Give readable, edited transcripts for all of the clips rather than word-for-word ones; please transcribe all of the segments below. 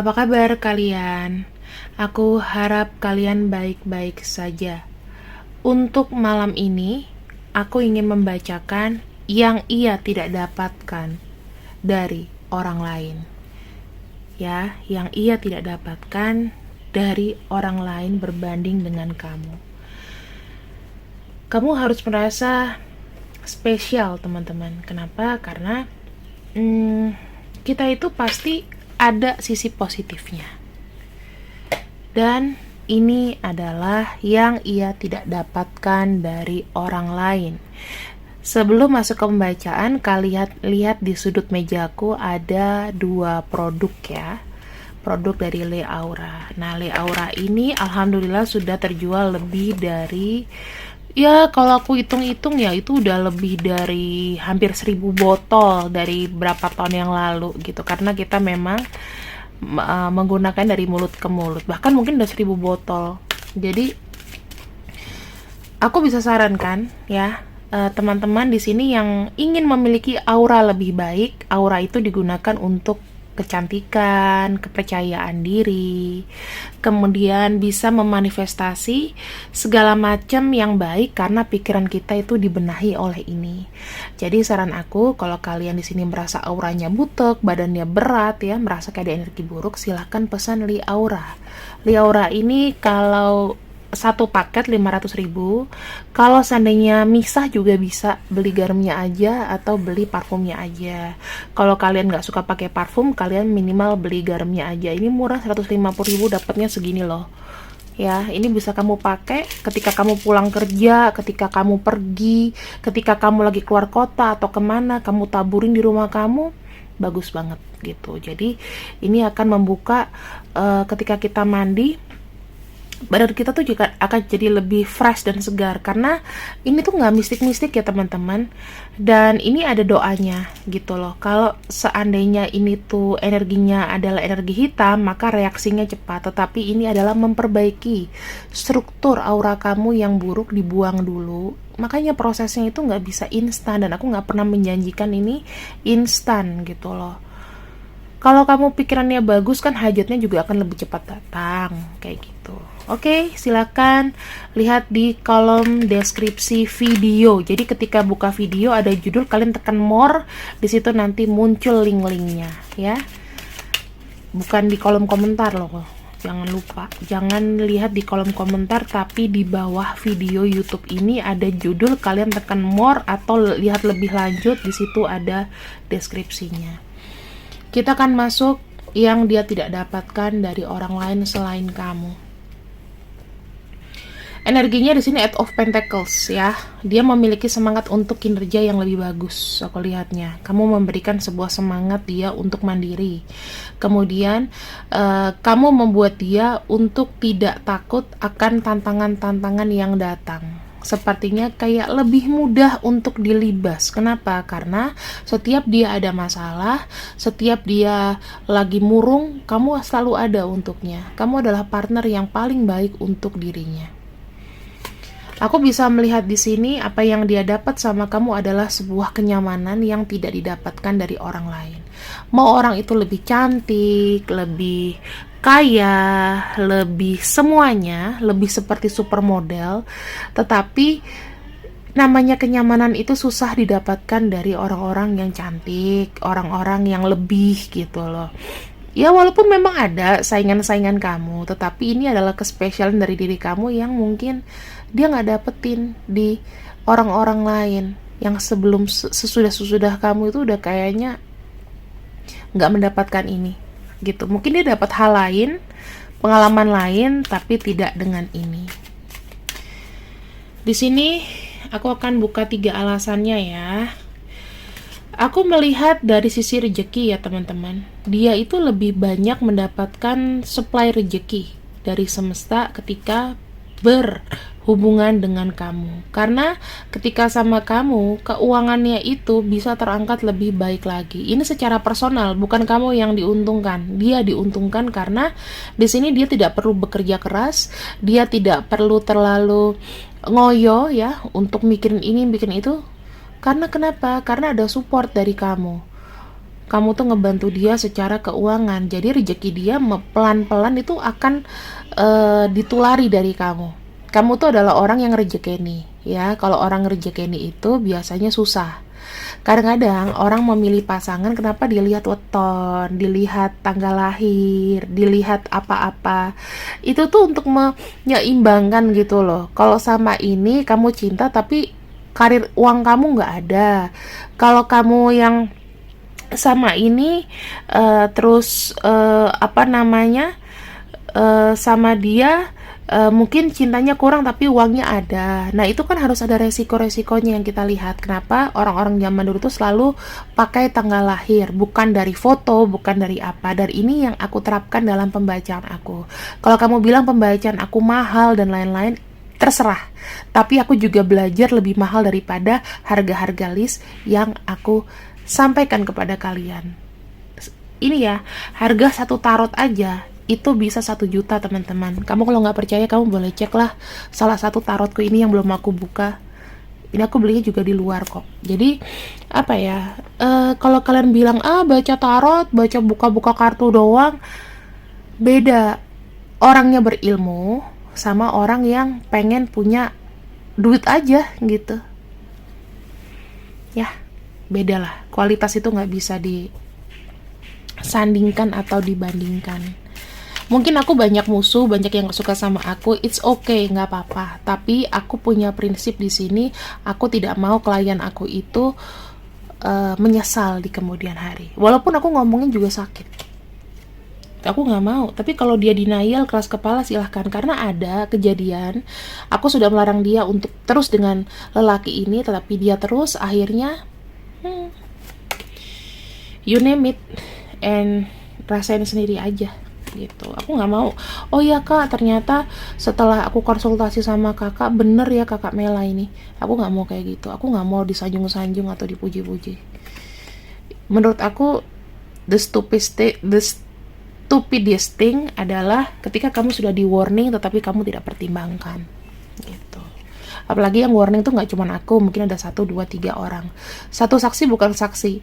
Apa kabar kalian? Aku harap kalian baik-baik saja. Untuk malam ini, aku ingin membacakan yang ia tidak dapatkan dari orang lain. Ya, yang ia tidak dapatkan dari orang lain berbanding dengan kamu. Kamu harus merasa spesial, teman-teman. Kenapa? Karena kita itu pasti ada sisi positifnya. Dan ini adalah yang ia tidak dapatkan dari orang lain. Sebelum masuk ke pembacaan, kalian lihat di sudut mejaku ada 2 produk ya. Produk dari Le Aura. Nah, Le Aura ini alhamdulillah sudah terjual lebih dari, ya kalau aku hitung-hitung ya itu udah lebih dari hampir 1000 botol dari berapa tahun yang lalu gitu. Karena kita memang menggunakan dari mulut ke mulut, bahkan mungkin udah 1000 botol. Jadi aku bisa sarankan ya, teman-teman di sini yang ingin memiliki aura lebih baik. Aura itu digunakan untuk kecantikan, kepercayaan diri, kemudian bisa memanifestasi segala macam yang baik karena pikiran kita itu dibenahi oleh ini. Jadi saran aku, kalau kalian di sini merasa auranya butek, badannya berat ya, merasa kayak ada energi buruk, silahkan pesan Li Aura. Li Aura ini kalau satu paket 500.000. Kalau seandainya misah juga bisa beli garumnya aja atau beli parfumnya aja. Kalau kalian nggak suka pakai parfum, kalian minimal beli garumnya aja. Ini murah, 150.000 dapatnya segini loh. Ya, ini bisa kamu pakai ketika kamu pulang kerja, ketika kamu pergi, ketika kamu lagi keluar kota atau kemana, kamu taburin di rumah kamu, bagus banget gitu. Jadi ini akan membuka ketika kita mandi, badan kita tuh juga akan jadi lebih fresh dan segar, karena ini tuh nggak mistik-mistik ya teman-teman. Dan ini ada doanya gitu loh. Kalau seandainya ini tuh energinya adalah energi hitam, maka reaksinya cepat. Tetapi ini adalah memperbaiki struktur aura kamu yang buruk, dibuang dulu. Makanya prosesnya itu nggak bisa instan, dan aku nggak pernah menjanjikan ini instan gitu loh. Kalau kamu pikirannya bagus kan hajatnya juga akan lebih cepat datang, kayak gitu. Oke, silakan lihat di kolom deskripsi video. Jadi ketika buka video ada judul, kalian tekan more, di situ nanti muncul link-linknya ya. Bukan di kolom komentar loh. Jangan lupa, jangan lihat di kolom komentar, tapi di bawah video YouTube ini ada judul, kalian tekan more atau lihat lebih lanjut, di situ ada deskripsinya. Kita akan masuk yang dia tidak dapatkan dari orang lain selain kamu. Energinya di sini Eight of Pentacles ya. Dia memiliki semangat untuk kinerja yang lebih bagus. Aku lihatnya. Kamu memberikan sebuah semangat dia untuk mandiri. Kemudian kamu membuat dia untuk tidak takut akan tantangan-tantangan yang datang. Sepertinya kayak lebih mudah untuk dilibas. Kenapa? Karena setiap dia ada masalah, setiap dia lagi murung, kamu selalu ada untuknya. Kamu adalah partner yang paling baik untuk dirinya. Aku bisa melihat di sini apa yang dia dapat sama kamu adalah sebuah kenyamanan yang tidak didapatkan dari orang lain. Mau orang itu lebih cantik, lebih kaya, lebih semuanya, lebih seperti supermodel, tetapi namanya kenyamanan itu susah didapatkan dari orang-orang yang cantik, orang-orang yang lebih gitu loh. Ya walaupun memang ada saingan-saingan kamu, tetapi ini adalah kespesialan dari diri kamu yang mungkin dia nggak dapetin di orang-orang lain yang sebelum sesudah kamu itu udah kayaknya nggak mendapatkan ini gitu. Mungkin dia dapat hal lain, pengalaman lain, tapi tidak dengan ini. Di sini aku akan buka 3 alasannya ya. Aku melihat dari sisi rejeki ya teman-teman. Dia itu lebih banyak mendapatkan supply rejeki dari semesta ketika berhubungan dengan kamu. Karena ketika sama kamu, keuangannya itu bisa terangkat lebih baik lagi. Ini secara personal, bukan kamu yang diuntungkan. Dia diuntungkan karena di sini dia tidak perlu bekerja keras, dia tidak perlu terlalu ngoyo ya untuk mikirin ini, bikin itu. Karena kenapa? Karena ada support dari kamu. kamu tuh ngebantu dia secara keuangan. Jadi rezeki dia pelan-pelan itu akan ditulari dari kamu. Kamu tuh adalah orang yang rejekeni, ya. Kalau orang rejekeni itu biasanya susah. Kadang-kadang orang memilih pasangan kenapa dilihat weton, dilihat tanggal lahir, dilihat apa-apa. Itu tuh untuk menyeimbangkan gitu loh. Kalau sama ini kamu cinta tapi karir uang kamu nggak ada. Kalau kamu yang sama ini terus apa namanya sama dia mungkin cintanya kurang tapi uangnya ada. Nah itu kan harus ada resiko-resikonya yang kita lihat. Kenapa orang-orang zaman dulu tuh selalu pakai tanggal lahir, bukan dari foto, bukan dari apa. Dan ini yang aku terapkan dalam pembacaan aku. Kalau kamu bilang pembacaan aku mahal dan lain-lain, terserah. Tapi aku juga belajar lebih mahal daripada harga-harga list yang aku sampaikan kepada kalian. Ini ya, harga satu tarot aja itu bisa 1 juta teman-teman. Kamu kalau nggak percaya kamu boleh cek lah salah satu tarotku ini yang belum aku buka. Ini aku belinya juga di luar kok. Jadi apa ya, kalau kalian bilang baca tarot, baca buka-buka kartu doang, beda. Orangnya berilmu sama orang yang pengen punya duit aja gitu. Ya, beda lah. Kualitas itu nggak bisa disandingkan atau dibandingkan. Mungkin aku banyak musuh, banyak yang suka sama aku, it's okay, nggak apa-apa. Tapi aku punya prinsip di sini, aku tidak mau klien aku itu menyesal di kemudian hari. Walaupun aku ngomongin juga sakit, aku nggak mau. Tapi kalau dia denial, keras kepala, silahkan. Karena ada kejadian, aku sudah melarang dia untuk terus dengan lelaki ini, tetapi dia terus, akhirnya you name it, and rasain sendiri aja gitu. Aku nggak mau. Oh ya kak, ternyata setelah aku konsultasi sama kakak, bener ya kakak Mela ini. Aku nggak mau kayak gitu. Aku nggak mau disanjung-sanjung atau dipuji-puji. Menurut aku the stupidest thing adalah ketika kamu sudah di warning tetapi kamu tidak pertimbangkan gitu. Apalagi yang warning tuh nggak cuma aku, mungkin ada 1, 2, 3 orang. Satu saksi bukan saksi.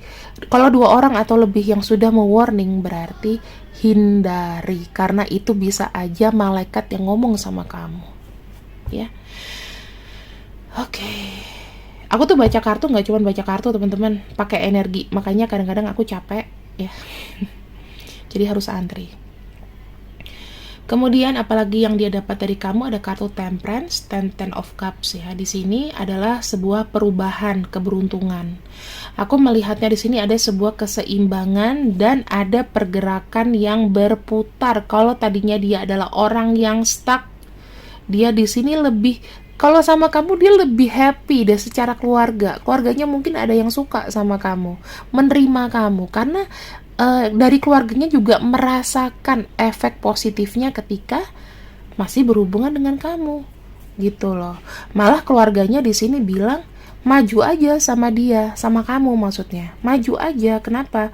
Kalau 2 orang atau lebih yang sudah mewarning, berarti hindari. Karena itu bisa aja malaikat yang ngomong sama kamu. Ya. Oke. Aku tuh baca kartu nggak cuma baca kartu teman-teman, pakai energi. Makanya kadang-kadang aku capek ya. Jadi harus antri. Kemudian apalagi yang dia dapat dari kamu, ada kartu Temperance, Ten of Cups ya. Di sini adalah sebuah perubahan, keberuntungan. Aku melihatnya di sini ada sebuah keseimbangan dan ada pergerakan yang berputar. Kalau tadinya dia adalah orang yang stuck, dia di sini lebih, kalau sama kamu dia lebih happy deh secara keluarga. Keluarganya mungkin ada yang suka sama kamu, menerima kamu karena dari keluarganya juga merasakan efek positifnya ketika masih berhubungan dengan kamu gitu loh. Malah keluarganya di sini bilang maju aja sama dia, sama kamu maksudnya, maju aja. Kenapa?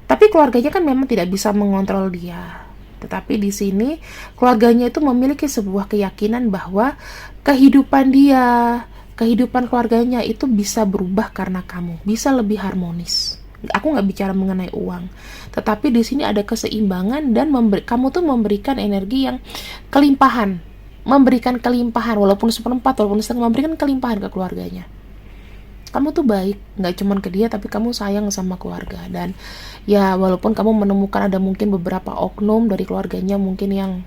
Tapi keluarganya kan memang tidak bisa mengontrol dia. Tetapi di sini keluarganya itu memiliki sebuah keyakinan bahwa kehidupan dia, kehidupan keluarganya itu bisa berubah karena kamu, bisa lebih harmonis. Aku nggak bicara mengenai uang, tetapi di sini ada keseimbangan dan kamu tuh memberikan energi yang kelimpahan, memberikan kelimpahan walaupun 1/4, walaupun setengah, memberikan kelimpahan ke keluarganya. Kamu tuh baik, nggak cuman ke dia, tapi kamu sayang sama keluarga. Dan ya walaupun kamu menemukan ada mungkin beberapa oknum dari keluarganya mungkin yang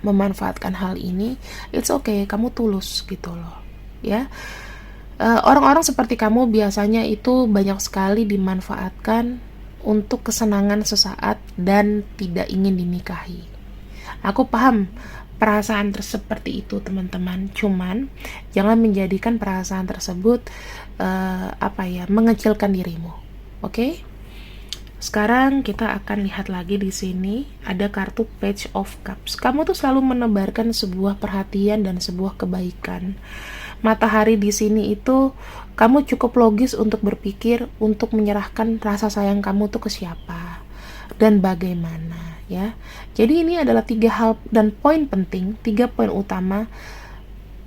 memanfaatkan hal ini, it's okay, kamu tulus gitu loh, ya. Orang-orang seperti kamu biasanya itu banyak sekali dimanfaatkan untuk kesenangan sesaat dan tidak ingin dinikahi. Aku paham perasaan seperti itu teman-teman, cuman jangan menjadikan perasaan tersebut mengecilkan dirimu. Oke? Sekarang kita akan lihat lagi di sini ada kartu Page of Cups. Kamu tuh selalu menebarkan sebuah perhatian dan sebuah kebaikan. Matahari di sini itu kamu cukup logis untuk berpikir untuk menyerahkan rasa sayang kamu tuh ke siapa dan bagaimana ya. Jadi ini adalah 3 hal dan poin penting, 3 poin utama.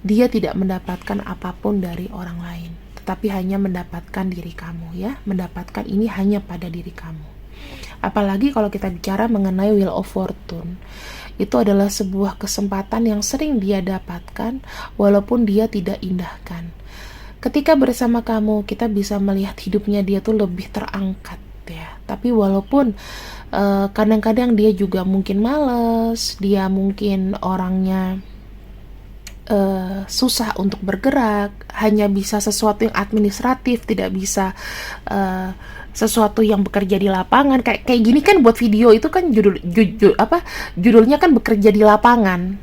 Dia tidak mendapatkan apapun dari orang lain, tetapi hanya mendapatkan diri kamu, ya, mendapatkan ini hanya pada diri kamu. Apalagi kalau kita bicara mengenai Wheel of Fortune, itu adalah sebuah kesempatan yang sering dia dapatkan walaupun dia tidak indahkan. Ketika bersama kamu, kita bisa melihat hidupnya dia tuh lebih terangkat, ya. Tapi walaupun kadang-kadang dia juga mungkin males, dia mungkin orangnya susah untuk bergerak, hanya bisa sesuatu yang administratif, tidak bisa sesuatu yang bekerja di lapangan. Kayak gini kan buat video itu kan judulnya kan bekerja di lapangan,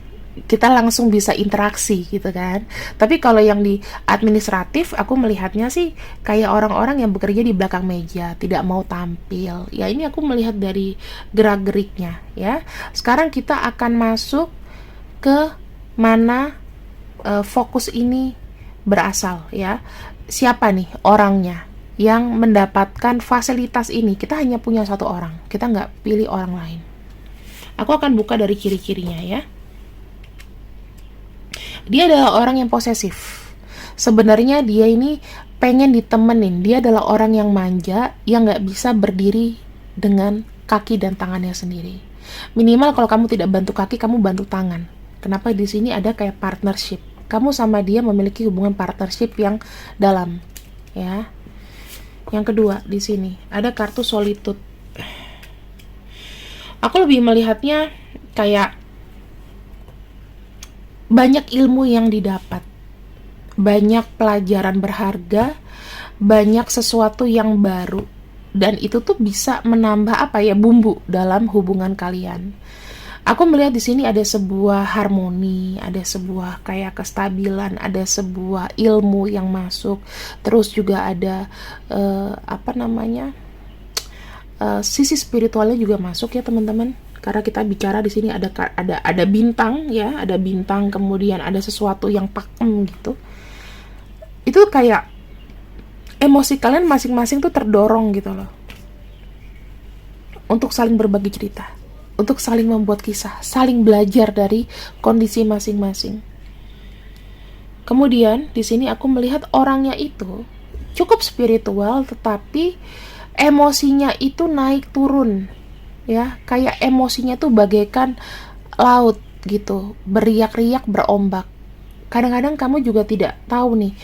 kita langsung bisa interaksi gitu kan. Tapi kalau yang di administratif, aku melihatnya sih kayak orang-orang yang bekerja di belakang meja, tidak mau tampil. Ya, ini aku melihat dari gerak-geriknya, ya. Sekarang kita akan masuk ke mana fokus ini berasal, ya. Siapa nih orangnya yang mendapatkan fasilitas ini? Kita hanya punya satu orang, kita nggak pilih orang lain. Aku akan buka dari ciri-cirinya, ya. Dia adalah orang yang posesif. Sebenarnya dia ini pengen ditemenin. Dia adalah orang yang manja, yang nggak bisa berdiri dengan kaki dan tangannya sendiri. Minimal kalau kamu tidak bantu kaki, kamu bantu tangan. Kenapa di sini ada kayak partnership? Kamu sama dia memiliki hubungan partnership yang dalam, ya. Yang kedua, di sini ada kartu solitude. Aku lebih melihatnya kayak banyak ilmu yang didapat, banyak pelajaran berharga, banyak sesuatu yang baru, dan itu tuh bisa menambah bumbu dalam hubungan kalian. Aku melihat di sini ada sebuah harmoni, ada sebuah kayak kestabilan, ada sebuah ilmu yang masuk, terus juga ada sisi spiritualnya juga masuk, ya teman-teman. Karena kita bicara di sini ada bintang, ya, ada bintang, kemudian ada sesuatu yang pakem gitu. Itu kayak emosi kalian masing-masing tuh terdorong gitu loh, untuk saling berbagi cerita, untuk saling membuat kisah, saling belajar dari kondisi masing-masing. Kemudian di sini aku melihat orangnya itu cukup spiritual, tetapi emosinya itu naik turun, ya. Kayak emosinya tuh bagaikan laut gitu, beriak-riak, berombak. Kadang-kadang kamu juga tidak tahu nih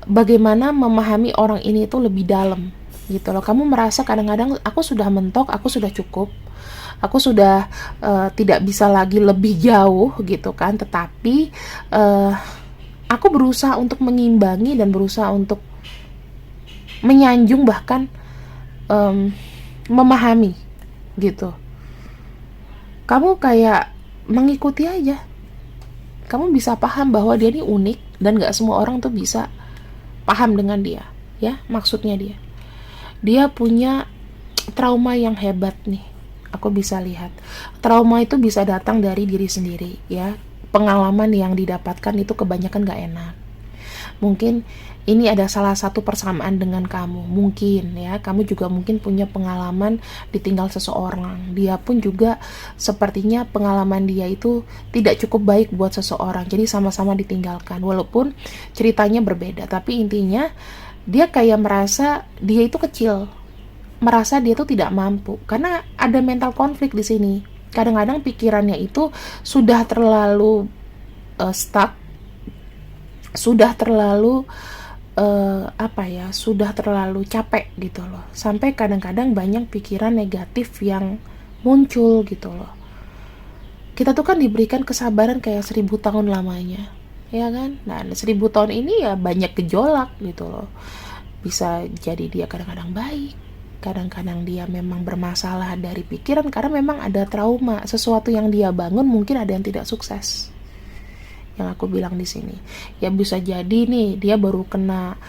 bagaimana memahami orang ini itu lebih dalam gitu loh. Kamu merasa kadang-kadang aku sudah mentok, aku sudah cukup, aku sudah tidak bisa lagi lebih jauh gitu kan. Tetapi aku berusaha untuk mengimbangi dan berusaha untuk menyanjung, bahkan memahami gitu. Kamu kayak mengikuti aja. Kamu bisa paham bahwa dia ini unik dan gak semua orang tuh bisa paham dengan dia, ya. Maksudnya dia punya trauma yang hebat nih. Aku bisa lihat trauma itu bisa datang dari diri sendiri, ya. Pengalaman yang didapatkan itu kebanyakan gak enak. Mungkin ini ada salah satu persamaan dengan kamu. Mungkin, ya, kamu juga mungkin punya pengalaman ditinggal seseorang. Dia pun juga sepertinya pengalaman dia itu tidak cukup baik buat seseorang. Jadi sama-sama ditinggalkan. Walaupun ceritanya berbeda, tapi intinya dia kayak merasa dia itu kecil. Merasa dia itu tidak mampu. Karena ada mental konflik di sini. Kadang-kadang pikirannya itu sudah terlalu stuck, sudah terlalu sudah terlalu capek gitu loh, sampai kadang-kadang banyak pikiran negatif yang muncul gitu loh. Kita tuh kan diberikan kesabaran kayak 1000 tahun lamanya, ya kan. Nah, 1000 tahun ini ya banyak gejolak gitu loh. Bisa jadi dia kadang-kadang baik, kadang-kadang dia memang bermasalah dari pikiran karena memang ada trauma, sesuatu yang dia bangun mungkin ada yang tidak sukses. Yang aku bilang di sini, ya bisa jadi nih dia baru kena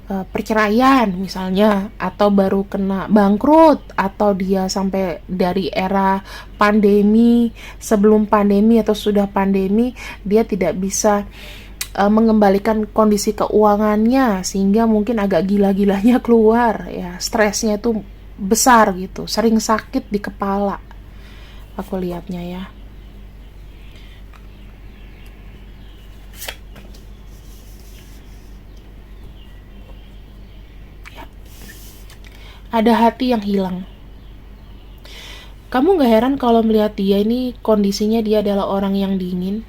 perceraian misalnya, atau baru kena bangkrut, atau dia sampai dari era pandemi, sebelum pandemi atau sudah pandemi dia tidak bisa mengembalikan kondisi keuangannya, sehingga mungkin agak gila-gilanya keluar, ya. Stresnya itu besar gitu, sering sakit di kepala, aku lihatnya, ya. ada hati yang hilang. Kamu gak heran kalau melihat dia ini kondisinya dia adalah orang yang dingin,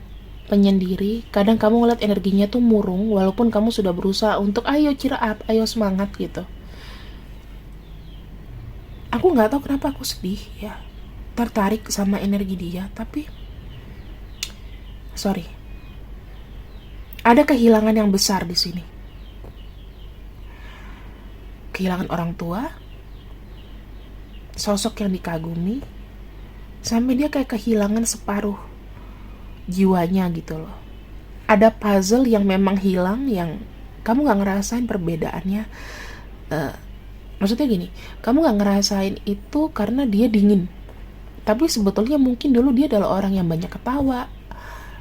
penyendiri. Kadang kamu ngeliat energinya tuh murung, walaupun kamu sudah berusaha untuk ayo cheer up, ayo semangat gitu. Aku gak tahu kenapa aku sedih ya, tertarik sama energi dia, tapi sorry, ada kehilangan yang besar di sini. Kehilangan orang tua, sosok yang dikagumi, sampai dia kayak kehilangan separuh jiwanya gitu loh. Ada puzzle yang memang hilang, yang kamu gak ngerasain perbedaannya. Maksudnya gini, kamu gak ngerasain itu karena dia dingin, tapi sebetulnya mungkin dulu dia adalah orang yang banyak ketawa,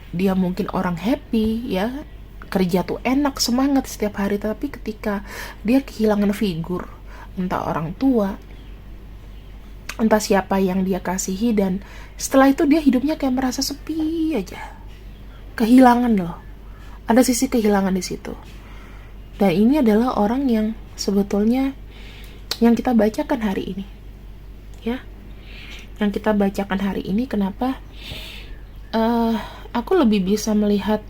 dia mungkin orang happy ya, kerja tuh enak, semangat setiap hari. Tapi ketika dia kehilangan figur, entah orang tua, entah siapa yang dia kasihi, dan setelah itu dia hidupnya kayak merasa sepi aja, kehilangan loh, ada sisi kehilangan di situ. Dan ini adalah orang yang sebetulnya yang kita bacakan hari ini ya, yang kita bacakan hari ini. Kenapa aku lebih bisa melihat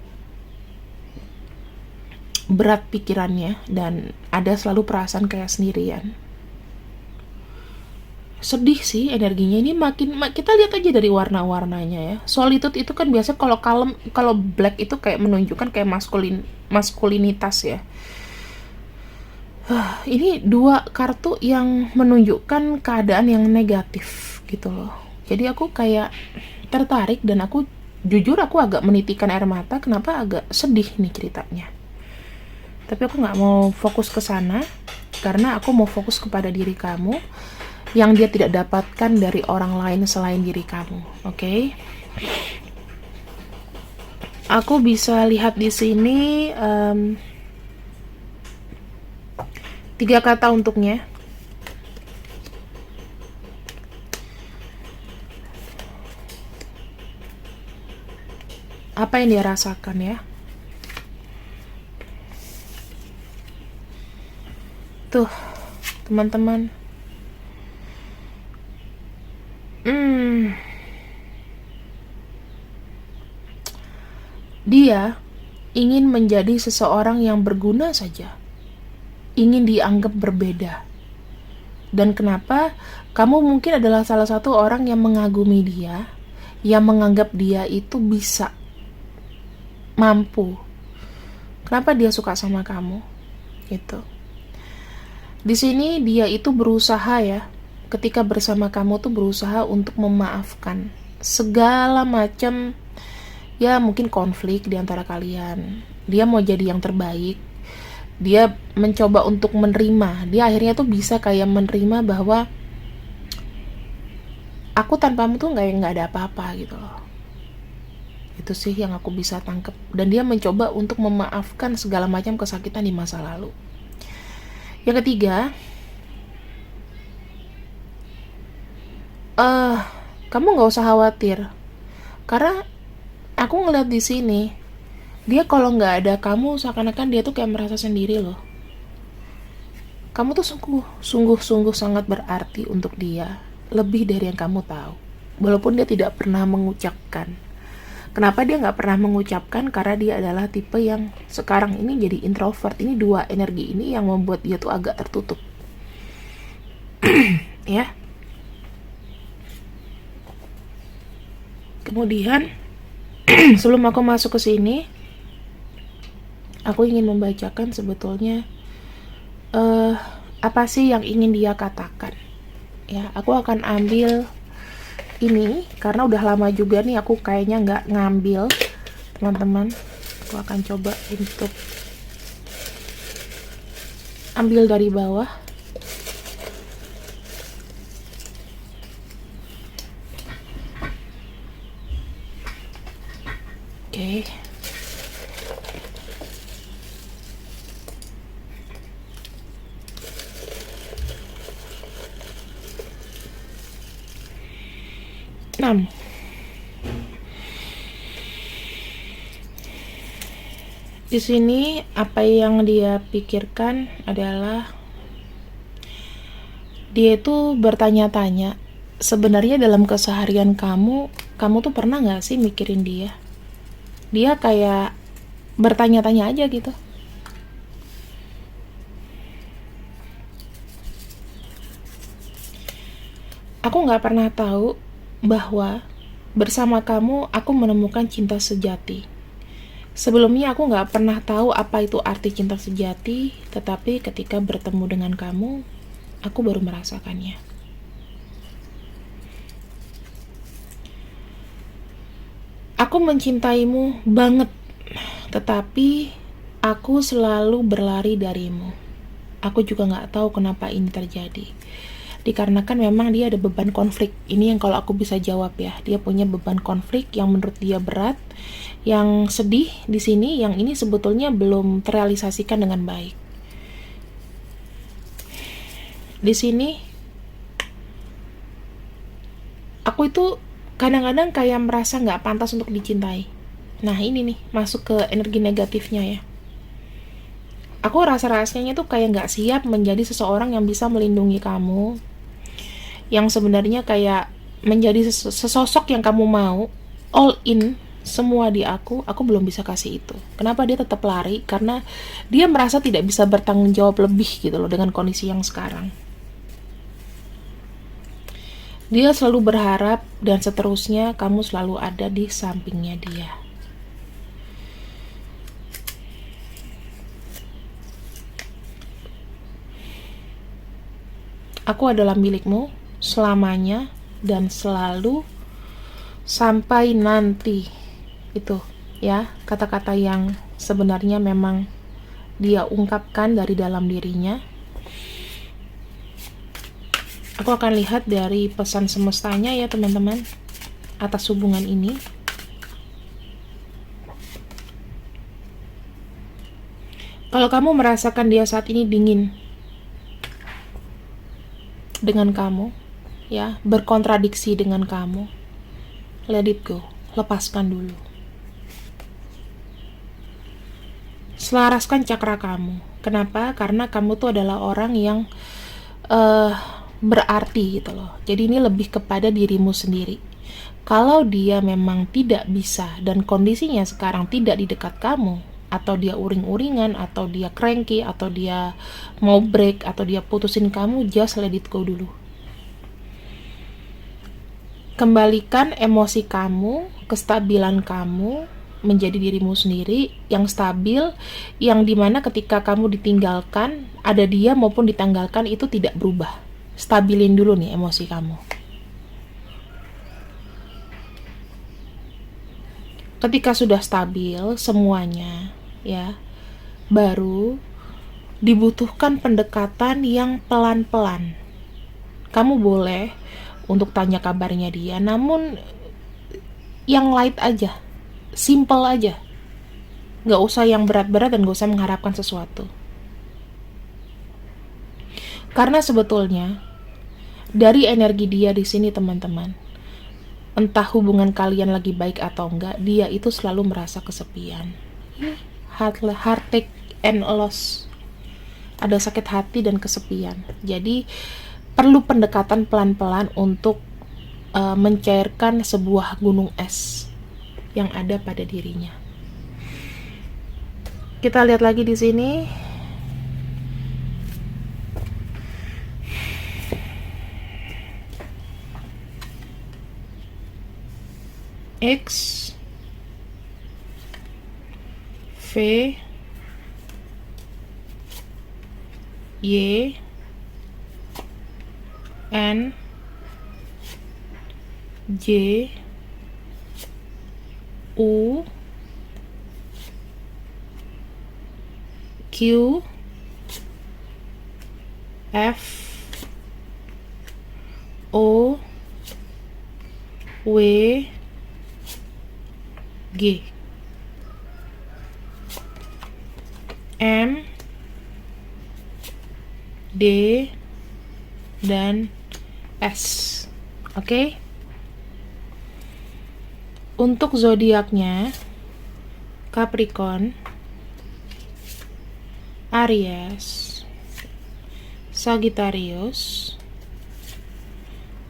berat pikirannya, dan ada selalu perasaan kayak sendirian, sedih sih energinya ini. Kita lihat aja dari warna-warnanya ya. Solitude itu kan biasa kalau kalem, kalau black itu kayak menunjukkan kayak maskulinitas ya. Ini dua kartu yang menunjukkan keadaan yang negatif gitu loh. Jadi aku kayak tertarik, dan aku jujur aku agak menitikan air mata. Kenapa agak sedih nih ceritanya, tapi aku nggak mau fokus ke sana karena aku mau fokus kepada diri kamu yang dia tidak dapatkan dari orang lain selain diri kamu. Oke? Aku bisa lihat di sini 3 kata untuknya. Apa yang dia rasakan ya? Tuh, teman-teman. Dia ingin menjadi seseorang yang berguna saja, ingin dianggap berbeda. Dan kenapa? Kamu mungkin adalah salah satu orang yang mengagumi dia, yang menganggap dia itu bisa, mampu. Kenapa dia suka sama kamu? Gitu. Di sini dia itu berusaha ya, ketika bersama kamu tuh berusaha untuk memaafkan segala macam ya, mungkin konflik di antara kalian. Dia mau jadi yang terbaik. Dia mencoba untuk menerima. Dia akhirnya tuh bisa kayak menerima bahwa aku tanpamu tuh nggak ada apa-apa gitu loh. Itu sih yang aku bisa tangkep. Dan dia mencoba untuk memaafkan segala macam kesakitan di masa lalu. Yang ketiga, kamu nggak usah khawatir, karena aku ngeliat di sini dia kalau nggak ada kamu seakan-akan dia tuh kayak merasa sendiri loh. Kamu tuh sungguh sangat berarti untuk dia, lebih dari yang kamu tahu. Walaupun dia tidak pernah mengucapkan. Kenapa dia nggak pernah mengucapkan? Karena dia adalah tipe yang sekarang ini jadi introvert. Ini dua energi ini yang membuat dia tuh agak tertutup. Ya. Kemudian sebelum aku masuk ke sini, aku ingin membacakan sebetulnya apa sih yang ingin dia katakan. Ya, aku akan ambil ini karena udah lama juga nih aku kayaknya nggak ngambil, teman-teman. Aku akan coba untuk ambil dari bawah. Oke. Di sini apa yang dia pikirkan adalah Dia itu bertanya-tanya, sebenarnya dalam keseharian kamu tuh pernah nggak sih mikirin dia? Dia kayak bertanya-tanya aja gitu. Aku nggak pernah tahu bahwa bersama kamu aku menemukan cinta sejati. Sebelumnya aku nggak pernah tahu apa itu arti cinta sejati, tetapi ketika bertemu dengan kamu, aku baru merasakannya. Aku mencintaimu banget, tetapi aku selalu berlari darimu. Aku juga nggak tahu kenapa ini terjadi. Dikarenakan memang dia ada beban konflik. Ini yang kalau aku bisa jawab ya. Dia punya beban konflik yang menurut dia berat, yang sedih di sini, yang ini sebetulnya belum terrealisasikan dengan baik. Di sini aku itu kadang-kadang kayak merasa nggak pantas untuk dicintai. Nah ini nih masuk ke energi negatifnya ya. Aku rasa-rasanya tuh kayak nggak siap menjadi seseorang yang bisa melindungi kamu, yang sebenarnya kayak menjadi sesosok yang kamu mau, all in semua di aku belum bisa kasih itu. Kenapa dia tetap lari? Karena dia merasa tidak bisa bertanggung jawab lebih gitu loh dengan kondisi yang sekarang. Dia selalu berharap dan seterusnya kamu selalu ada di sampingnya dia. Aku adalah milikmu selamanya dan selalu sampai nanti. Itu ya kata-kata yang sebenarnya memang dia ungkapkan dari dalam dirinya. Aku akan lihat dari pesan semestanya ya teman-teman atas hubungan ini. Kalau kamu merasakan dia saat ini dingin dengan kamu, ya, berkontradiksi dengan kamu, let it go, lepaskan dulu. Selaraskan cakra kamu. Kenapa? Karena kamu tuh adalah orang yang berarti gitu loh. Jadi ini lebih kepada dirimu sendiri. Kalau dia memang tidak bisa dan kondisinya sekarang tidak di dekat kamu, atau dia uring-uringan, atau dia cranky, atau dia mau break, atau dia putusin kamu, just let it go dulu. Kembalikan emosi kamu, kestabilan kamu menjadi dirimu sendiri yang stabil, yang dimana ketika kamu ditinggalkan, ada dia maupun ditanggalkan itu tidak berubah. Stabilin dulu nih emosi kamu. Ketika sudah stabil semuanya, ya, baru dibutuhkan pendekatan yang pelan-pelan. Kamu boleh untuk tanya kabarnya dia, namun yang light aja, simple aja. Gak usah yang berat-berat dan gak usah mengharapkan sesuatu. Karena sebetulnya dari energi dia di sini teman-teman, entah hubungan kalian lagi baik atau enggak, dia itu selalu merasa kesepian. Heartache and loss. Ada sakit hati dan kesepian. Jadi perlu pendekatan pelan-pelan untuk mencairkan sebuah gunung es yang ada pada dirinya. Kita lihat lagi di sini. X V Y N J U Q F O W G M D dan S. Oke? Untuk zodiaknya Capricorn, Aries, Sagittarius,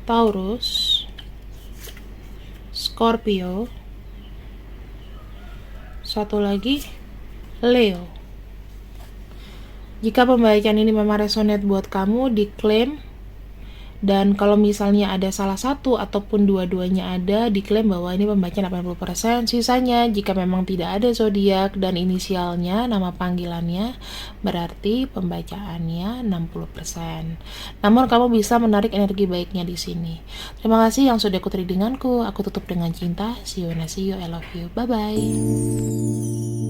Taurus, Scorpio, satu lagi Leo. Jika pembacaan ini memang resonate buat kamu, diklaim. Dan kalau misalnya ada salah satu ataupun dua-duanya ada, diklaim bahwa ini pembacaan 80%. Sisanya, jika memang tidak ada zodiak dan inisialnya, nama panggilannya, berarti pembacaannya 60%. Namun kamu bisa menarik energi baiknya di sini. Terima kasih yang sudah ikut readinganku. Aku tutup dengan cinta. See you and I see you. I love you. Bye-bye.